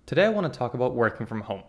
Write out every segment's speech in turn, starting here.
Today I want to talk about working from home.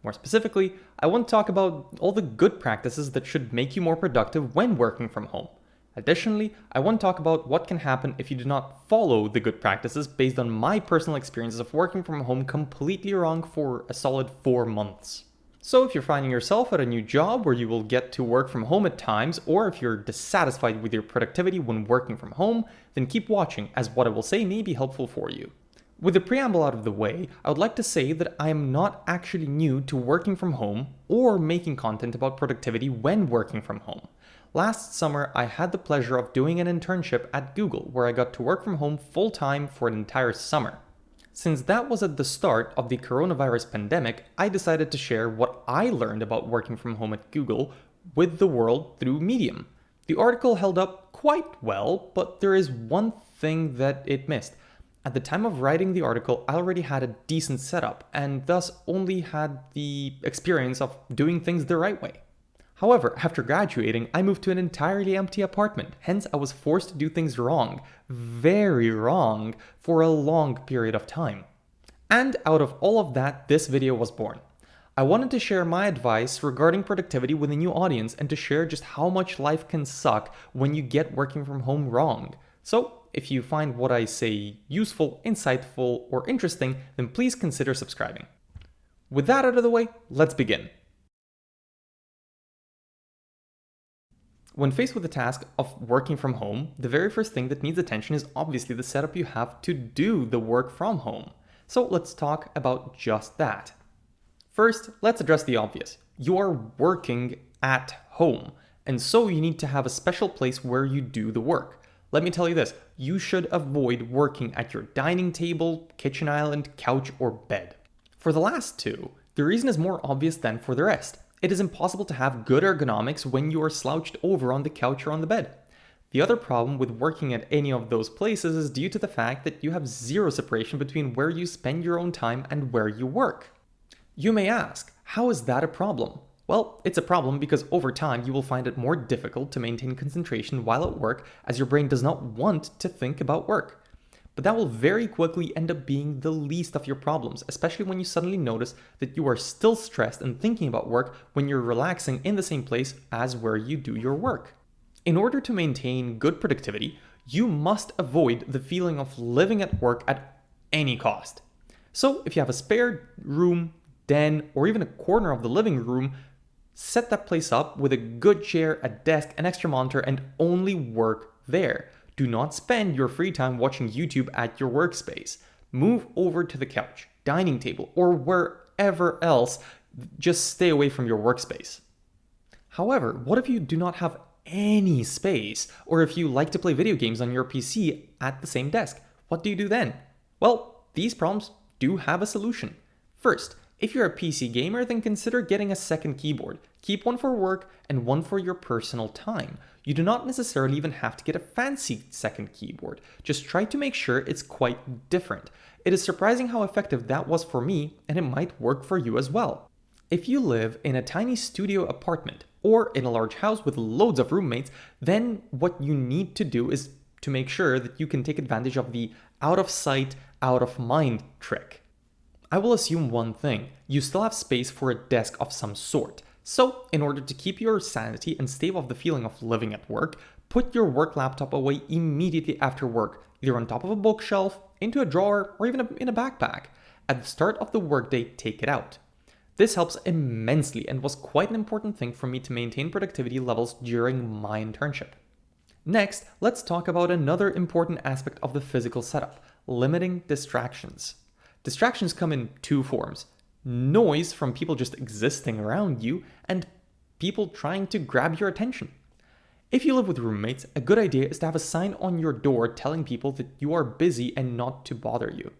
More specifically, I want to talk about all the good practices that should make you more productive when working from home. Additionally, I want to talk about what can happen if you do not follow the good practices based on my personal experiences of working from home completely wrong for a solid 4 months. So if you're finding yourself at a new job where you will get to work from home at times, or if you're dissatisfied with your productivity when working from home, then keep watching, as what I will say may be helpful for you. With the preamble out of the way, I would like to say that I am not actually new to working from home or making content about productivity when working from home. Last summer, I had the pleasure of doing an internship at Google where I got to work from home full-time for an entire summer. Since that was at the start of the coronavirus pandemic, I decided to share what I learned about working from home at Google with the world through Medium. The article held up quite well, but there is one thing that it missed. At the time of writing the article, I already had a decent setup and thus only had the experience of doing things the right way. However, after graduating, I moved to an entirely empty apartment, hence I was forced to do things wrong, very wrong, for a long period of time. And out of all of that, this video was born. I wanted to share my advice regarding productivity with a new audience and to share just how much life can suck when you get working from home wrong. So, if you find what I say useful, insightful, or interesting, then please consider subscribing. With that out of the way, let's begin. When faced with the task of working from home, the very first thing that needs attention is obviously the setup you have to do the work from home. So let's talk about just that. First, let's address the obvious. You are working at home, and so you need to have a special place where you do the work. Let me tell you this, you should avoid working at your dining table, kitchen island, couch, or bed. For the last two, the reason is more obvious than for the rest. It is impossible to have good ergonomics when you are slouched over on the couch or on the bed. The other problem with working at any of those places is due to the fact that you have zero separation between where you spend your own time and where you work. You may ask, how is that a problem? Well, it's a problem because over time you will find it more difficult to maintain concentration while at work as your brain does not want to think about work. But that will very quickly end up being the least of your problems, especially when you suddenly notice that you are still stressed and thinking about work when you're relaxing in the same place as where you do your work. In order to maintain good productivity, you must avoid the feeling of living at work at any cost. So if you have a spare room, den, or even a corner of the living room, set that place up with a good chair, a desk, an extra monitor, and only work there. Do not spend your free time watching YouTube at your workspace. Move over to the couch, dining table, or wherever else. Just stay away from your workspace. However, what if you do not have any space, or if you like to play video games on your PC at the same desk? What do you do then? Well, these problems do have a solution. First, if you're a PC gamer, then consider getting a second keyboard. Keep one for work and one for your personal time. You do not necessarily even have to get a fancy second keyboard. Just try to make sure it's quite different. It is surprising how effective that was for me, and it might work for you as well. If you live in a tiny studio apartment or in a large house with loads of roommates, then what you need to do is to make sure that you can take advantage of the out of sight, out of mind trick. I will assume one thing, you still have space for a desk of some sort. So, in order to keep your sanity and stave off the feeling of living at work, put your work laptop away immediately after work, either on top of a bookshelf, into a drawer, or even in a backpack. At the start of the workday, take it out. This helps immensely and was quite an important thing for me to maintain productivity levels during my internship. Next, let's talk about another important aspect of the physical setup, limiting distractions. Distractions come in two forms. Noise from people just existing around you and people trying to grab your attention. If you live with roommates, a good idea is to have a sign on your door telling people that you are busy and not to bother you.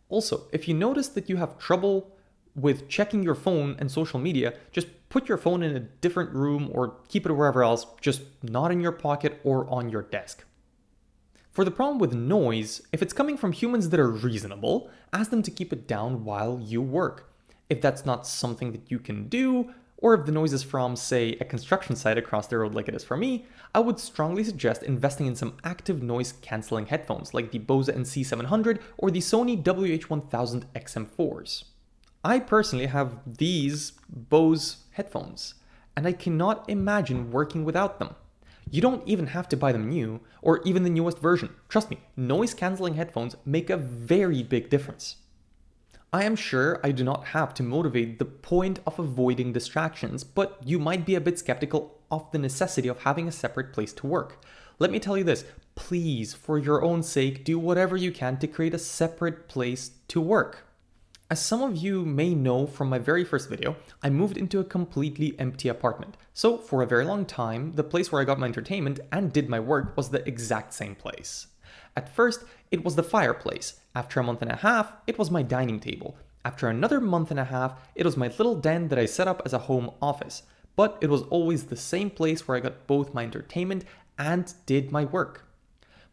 Also, if you notice that you have trouble with checking your phone and social media, just put your phone in a different room or keep it wherever else, just not in your pocket or on your desk. For the problem with noise, if it's coming from humans that are reasonable, ask them to keep it down while you work. If that's not something that you can do, Or if the noise is from, say, a construction site across the road like it is for me, I would strongly suggest investing in some active noise cancelling headphones like the Bose NC700 or the Sony WH-1000 XM4s. I personally have these Bose headphones, and I cannot imagine working without them. You don't even have to buy them new, or even the newest version. Trust me, noise cancelling headphones make a very big difference. I am sure I do not have to motivate the point of avoiding distractions, but you might be a bit skeptical of the necessity of having a separate place to work. Let me tell you this, please, for your own sake, do whatever you can to create a separate place to work. As some of you may know from my very first video, I moved into a completely empty apartment. So for a very long time, the place where I got my entertainment and did my work was the exact same place. At first, it was the fireplace. After a month and a half, it was my dining table. After another month and a half, it was my little den that I set up as a home office. But it was always the same place where I got both my entertainment and did my work.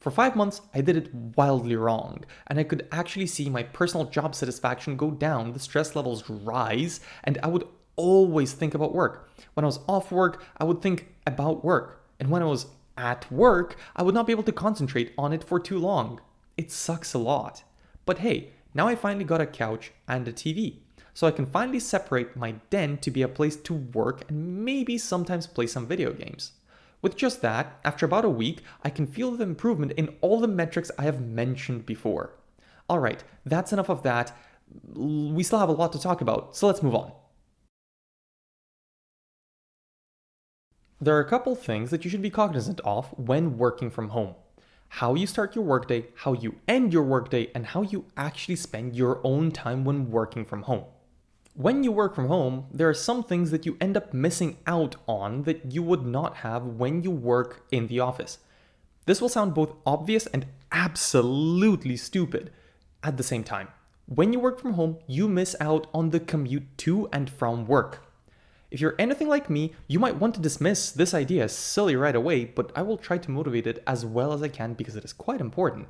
For 5 months, I did it wildly wrong, and I could actually see my personal job satisfaction go down, the stress levels rise, and I would always think about work. When I was off work, I would think about work, and when I was at work, I would not be able to concentrate on it for too long. It sucks a lot. But hey, now I finally got a couch and a TV, so I can finally separate my den to be a place to work and maybe sometimes play some video games. With just that, after about a week, I can feel the improvement in all the metrics I have mentioned before. Alright, that's enough of that. We still have a lot to talk about, so let's move on. There are a couple things that you should be cognizant of when working from home. How you start your workday, how you end your workday, and how you actually spend your own time when working from home. When you work from home, there are some things that you end up missing out on that you would not have when you work in the office. This will sound both obvious and absolutely stupid at the same time. When you work from home, you miss out on the commute to and from work. If you're anything like me, you might want to dismiss this idea as silly right away, but I will try to motivate it as well as I can because it is quite important.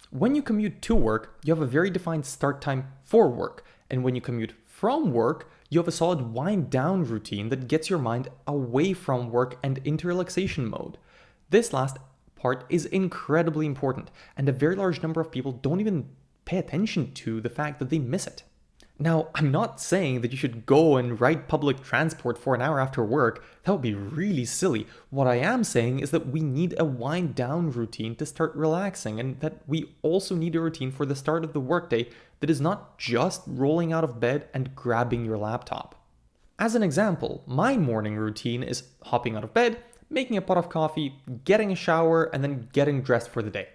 When you commute to work, you have a very defined start time for work, and when you commute from work, you have a solid wind down routine that gets your mind away from work and into relaxation mode. This last part is incredibly important, and a very large number of people don't even pay attention to the fact that they miss it. Now, I'm not saying that you should go and ride public transport for an hour after work. That would be really silly. What I am saying is that we need a wind down routine to start relaxing, and that we also need a routine for the start of the workday that is not just rolling out of bed and grabbing your laptop. As an example, my morning routine is hopping out of bed, making a pot of coffee, getting a shower, and then getting dressed for the day.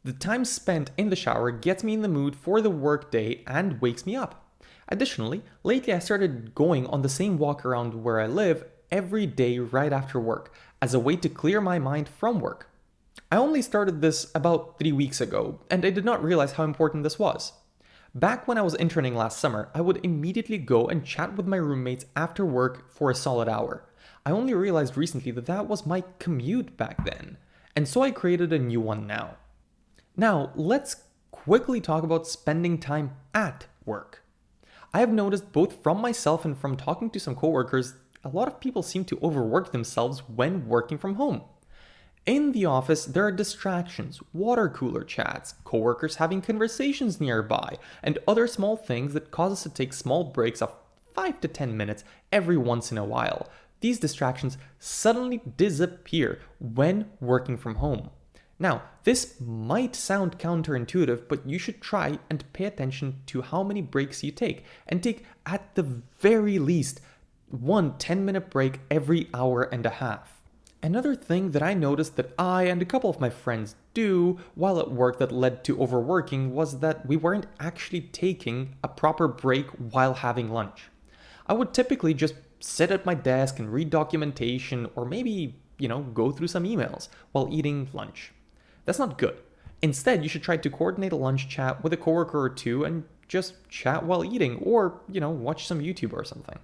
The time spent in the shower gets me in the mood for the workday and wakes me up. Additionally, lately I started going on the same walk around where I live every day right after work as a way to clear my mind from work. I only started this about 3 weeks ago, and I did not realize how important this was. Back when I was interning last summer, I would immediately go and chat with my roommates after work for a solid hour. I only realized recently that that was my commute back then, and so I created a new one now. Now, let's quickly talk about spending time at work. I have noticed both from myself and from talking to some coworkers, a lot of people seem to overwork themselves when working from home. In the office, there are distractions, water cooler chats, coworkers having conversations nearby, and other small things that cause us to take small breaks of 5 to 10 minutes every once in a while. These distractions suddenly disappear when working from home. Now, this might sound counterintuitive, but you should try and pay attention to how many breaks you take, and take at the very least one 10-minute break every hour and a half. Another thing that I noticed that I and a couple of my friends do while at work that led to overworking was that we weren't actually taking a proper break while having lunch. I would typically just sit at my desk and read documentation or maybe, go through some emails while eating lunch. That's not good. Instead, you should try to coordinate a lunch chat with a coworker or two and just chat while eating or, watch some YouTube or something.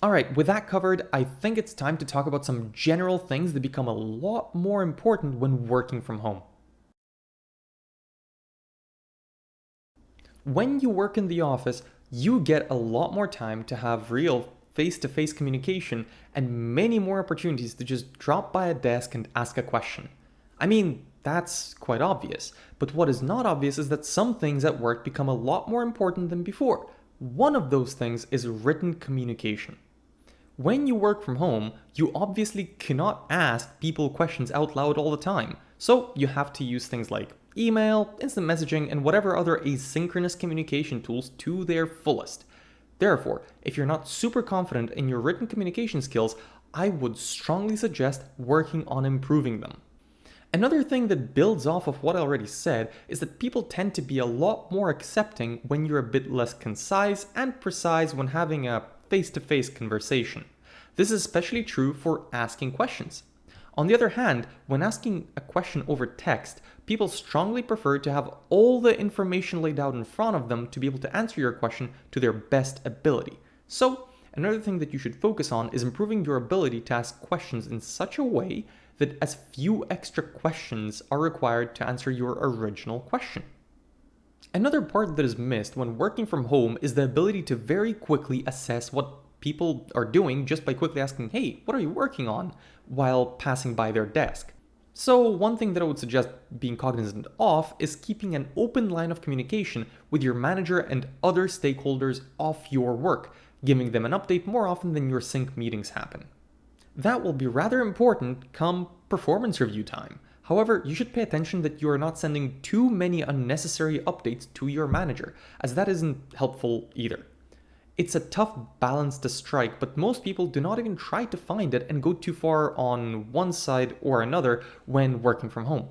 Alright, with that covered, I think it's time to talk about some general things that become a lot more important when working from home. When you work in the office, you get a lot more time to have real face-to-face communication, and many more opportunities to just drop by a desk and ask a question. I mean, that's quite obvious, but what is not obvious is that some things at work become a lot more important than before. One of those things is written communication. When you work from home, you obviously cannot ask people questions out loud all the time, so you have to use things like email, instant messaging, and whatever other asynchronous communication tools to their fullest. Therefore, if you're not super confident in your written communication skills, I would strongly suggest working on improving them. Another thing that builds off of what I already said is that people tend to be a lot more accepting when you're a bit less concise and precise when having a face-to-face conversation. This is especially true for asking questions. On the other hand, when asking a question over text, people strongly prefer to have all the information laid out in front of them to be able to answer your question to their best ability. So, another thing that you should focus on is improving your ability to ask questions in such a way that as few extra questions are required to answer your original question. Another part that is missed when working from home is the ability to very quickly assess what people are doing just by quickly asking, hey, what are you working on? While passing by their desk. So one thing that I would suggest being cognizant of is keeping an open line of communication with your manager and other stakeholders of your work, giving them an update more often than your sync meetings happen. That will be rather important come performance review time. However, you should pay attention that you are not sending too many unnecessary updates to your manager, as that isn't helpful either. It's a tough balance to strike, but most people do not even try to find it and go too far on one side or another when working from home.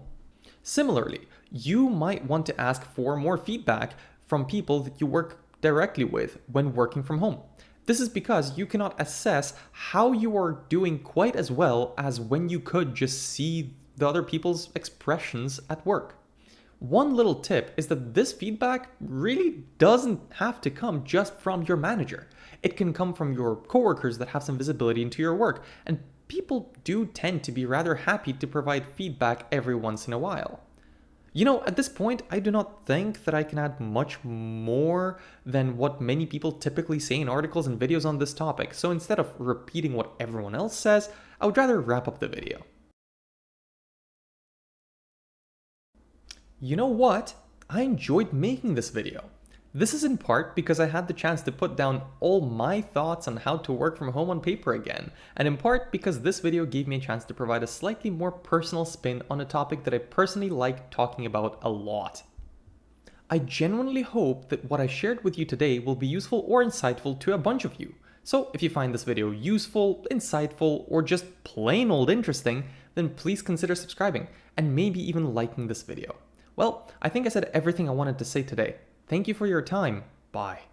Similarly, you might want to ask for more feedback from people that you work directly with when working from home. This is because you cannot assess how you are doing quite as well as when you could just see the other people's expressions at work. One little tip is that this feedback really doesn't have to come just from your manager. It can come from your coworkers that have some visibility into your work, and people do tend to be rather happy to provide feedback every once in a while. At this point, I do not think that I can add much more than what many people typically say in articles and videos on this topic, so instead of repeating what everyone else says, I would rather wrap up the video. You know what? I enjoyed making this video. This is in part because I had the chance to put down all my thoughts on how to work from home on paper again, and in part because this video gave me a chance to provide a slightly more personal spin on a topic that I personally like talking about a lot. I genuinely hope that what I shared with you today will be useful or insightful to a bunch of you. So if you find this video useful, insightful, or just plain old interesting, then please consider subscribing and maybe even liking this video. Well, I think I said everything I wanted to say today. Thank you for your time. Bye.